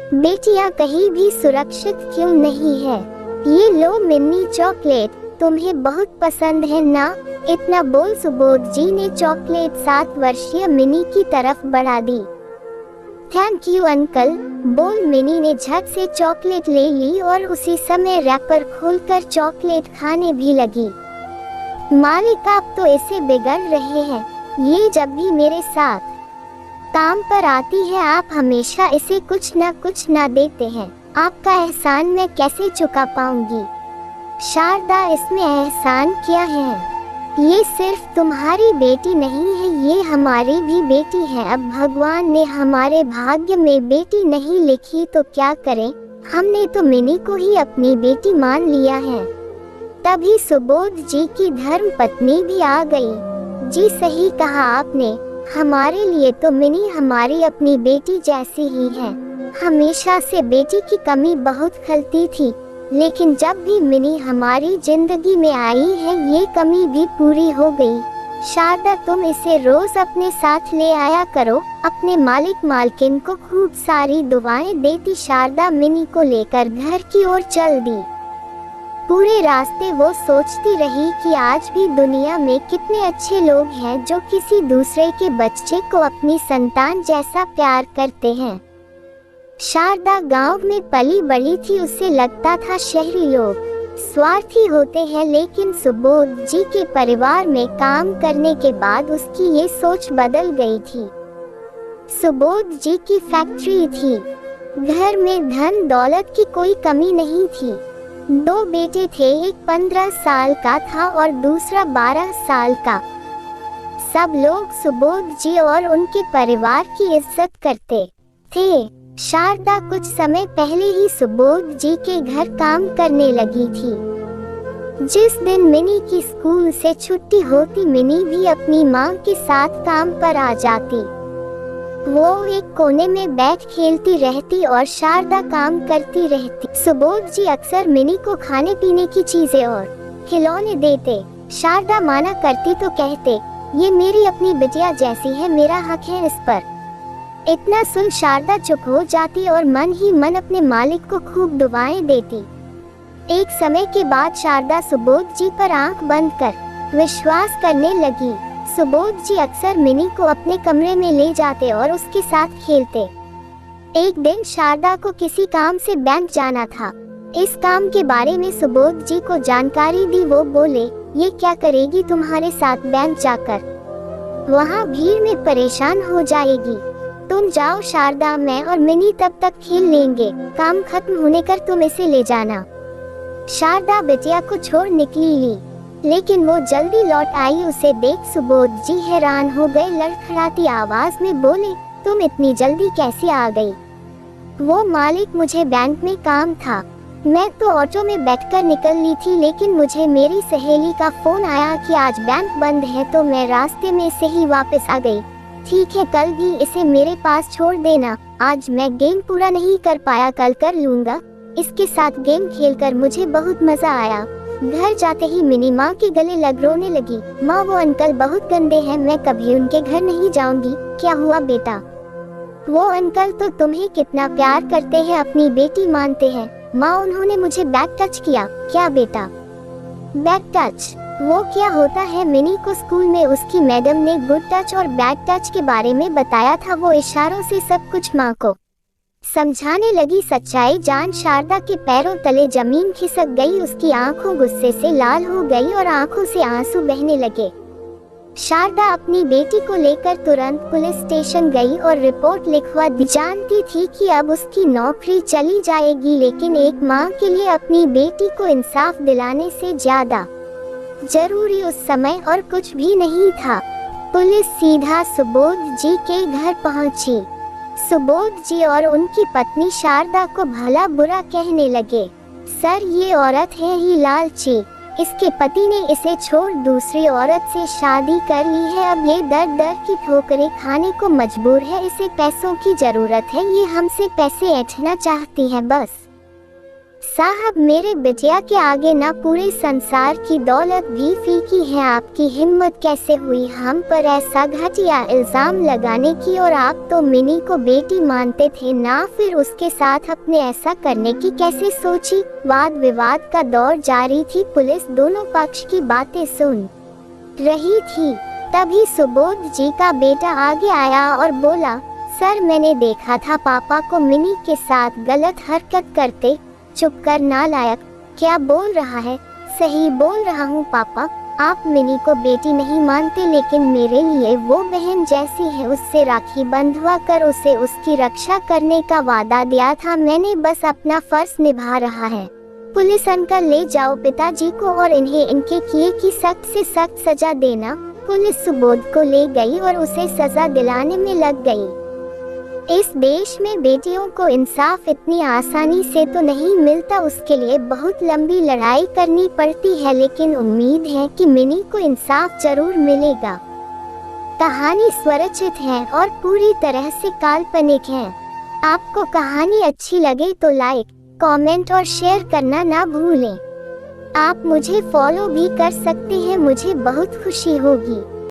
बेटियां कहीं भी सुरक्षित क्यों नहीं है? ये लो मिनी चॉकलेट, तुम्हें बहुत पसंद है ना? इतना बोल सुबोध जी ने चॉकलेट 7 वर्षीय मिनी की तरफ बढ़ा दी। थैंक यू अंकल, बोल मिनी ने झट से चॉकलेट ले ली और उसी समय रैपर खोलकर चॉकलेट खाने भी लगी। मालिक, आप तो इसे बिगड़ रहे हैं। ये जब भी मेरे साथ काम पर आती है आप हमेशा इसे कुछ न देते हैं। आपका एहसान मैं कैसे चुका पाऊंगी? शारदा, इसमें एहसान क्या है? ये सिर्फ तुम्हारी बेटी नहीं है, ये हमारी भी बेटी है। अब भगवान ने हमारे भाग्य में बेटी नहीं लिखी तो क्या करें? हमने तो मिनी को ही अपनी बेटी मान लिया है। तभी सुबोध जी की धर्म पत्नी भी आ गई। जी सही कहा आपने, हमारे लिए तो मिनी हमारी अपनी बेटी जैसी ही है। हमेशा से बेटी की कमी बहुत खलती थी, लेकिन जब भी मिनी हमारी जिंदगी में आई है ये कमी भी पूरी हो गई। शारदा, तुम इसे रोज अपने साथ ले आया करो। अपने मालिक मालकिन को खूब सारी दुआएं देती शारदा मिनी को लेकर घर की ओर चल दी। पूरे रास्ते वो सोचती रही कि आज भी दुनिया में कितने अच्छे लोग हैं जो किसी दूसरे के बच्चे को अपनी संतान जैसा प्यार करते हैं। शारदा गांव में पली बड़ी थी, उसे लगता था शहरी लोग स्वार्थी होते हैं, लेकिन सुबोध जी के परिवार में काम करने के बाद उसकी ये सोच बदल गई थी। सुबोध जी की फैक्ट्री थी, घर में धन दौलत की कोई कमी नहीं थी। 2 बेटे थे, एक 15 साल का था और दूसरा 12 साल का। सब लोग सुबोध जी और उनके परिवार की इज्जत करते थे। शारदा कुछ समय पहले ही सुबोध जी के घर काम करने लगी थी। जिस दिन मिनी की स्कूल से छुट्टी होती मिनी भी अपनी माँ के साथ काम पर आ जाती। वो एक कोने में बैठ खेलती रहती और शारदा काम करती रहती। सुबोध जी अक्सर मिनी को खाने पीने की चीजें और खिलौने देते। शारदा माना करती तो कहते, ये मेरी अपनी बिटिया जैसी है, मेरा हक है इस पर। इतना सुन शारदा चुप हो जाती और मन ही मन अपने मालिक को खूब दुआएं देती। एक समय के बाद शारदा सुबोध जी पर आंख बंद कर विश्वास करने लगी। सुबोध जी अक्सर मिनी को अपने कमरे में ले जाते और उसके साथ खेलते। एक दिन शारदा को किसी काम से बैंक जाना था। इस काम के बारे में सुबोध जी को जानकारी दी। वो बोले, ये क्या करेगी तुम्हारे साथ बैंक जाकर? वहाँ भीड़ में परेशान हो जाएगी। तुम जाओ शारदा, मैं और मिनी तब तक खेल लेंगे, काम खत्म होने कर तुम इसे ले जाना। शारदा बिटिया को छोड़ निकली, लेकिन वो जल्दी लौट आई। उसे देख सुबोध जी हैरान हो गए, लड़खड़ाती आवाज में बोले, तुम इतनी जल्दी कैसे आ गई? वो मालिक, मुझे बैंक में काम था, मैं तो ऑटो में बैठकर निकल ली थी, लेकिन मुझे मेरी सहेली का फोन आया कि आज बैंक बंद है तो मैं रास्ते में से ही वापस आ गई। ठीक है, कल भी इसे मेरे पास छोड़ देना। आज मैं गेम पूरा नहीं कर पाया, कल कर लूँगा। इसके साथ गेम खेलकर मुझे बहुत मजा आया। घर जाते ही मिनी माँ के गले लग रोने लगी। माँ, वो अंकल बहुत गंदे हैं, मैं कभी उनके घर नहीं जाऊंगी। क्या हुआ बेटा? वो अंकल तो तुम्हें कितना प्यार करते हैं, अपनी बेटी मानते हैं। माँ, उन्होंने मुझे बैक टच किया। क्या बेटा? बैक टच वो क्या होता है? मिनी को स्कूल में उसकी मैडम ने गुड टच और बैड टच के बारे में बताया था। वो इशारों से सब कुछ माँ को समझाने लगी। सच्चाई जान शारदा के पैरों तले जमीन खिसक गई। उसकी आंखों गुस्से से लाल हो गई और आंखों से आंसू बहने लगे। शारदा अपनी बेटी को लेकर तुरंत पुलिस स्टेशन गई और रिपोर्ट लिखवा दी। जानती थी कि अब उसकी नौकरी चली जाएगी, लेकिन एक माँ के लिए अपनी बेटी को इंसाफ दिलाने से ज्यादा जरूरी उस समय और कुछ भी नहीं था। पुलिस सीधा सुबोध जी के घर पहुंची। सुबोध जी और उनकी पत्नी शारदा को भला बुरा कहने लगे। सर, ये औरत है ही लालची, इसके पति ने इसे छोड़ दूसरी औरत से शादी कर ली है। अब ये दर दर की ठोकरें खाने को मजबूर है। इसे पैसों की जरूरत है, ये हमसे पैसे ऐंठना चाहती है बस। साहब, मेरे बिटिया के आगे ना पूरे संसार की दौलत भी फीकी है। आपकी हिम्मत कैसे हुई हम पर ऐसा घटिया इल्जाम लगाने की? और आप तो मिनी को बेटी मानते थे ना, फिर उसके साथ अपने ऐसा करने की कैसे सोची? वाद विवाद का दौर जारी थी। पुलिस दोनों पक्ष की बातें सुन रही थी। तभी सुबोध जी का बेटा आगे आया और बोला, सर, मैंने देखा था पापा को मिनी के साथ गलत हरकत करते। चुप कर नालायक, क्या बोल रहा है? सही बोल रहा हूँ पापा, आप मिनी को बेटी नहीं मानते, लेकिन मेरे लिए वो बहन जैसी है। उससे राखी बंधवा कर उसे उसकी रक्षा करने का वादा दिया था मैंने, बस अपना फर्ज निभा रहा है। पुलिस अंकल, ले जाओ पिताजी को और इन्हें इनके किए की सख्त से सख्त सजा देना। पुलिस सुबोध को ले गई और उसे सजा दिलाने में लग गई। इस देश में बेटियों को इंसाफ इतनी आसानी से तो नहीं मिलता, उसके लिए बहुत लंबी लड़ाई करनी पड़ती है, लेकिन उम्मीद है कि मिनी को इंसाफ जरूर मिलेगा। कहानी स्वरचित है और पूरी तरह से काल्पनिक है। आपको कहानी अच्छी लगे तो लाइक, कमेंट और शेयर करना ना भूलें। आप मुझे फॉलो भी कर सकते हैं, मुझे बहुत खुशी होगी।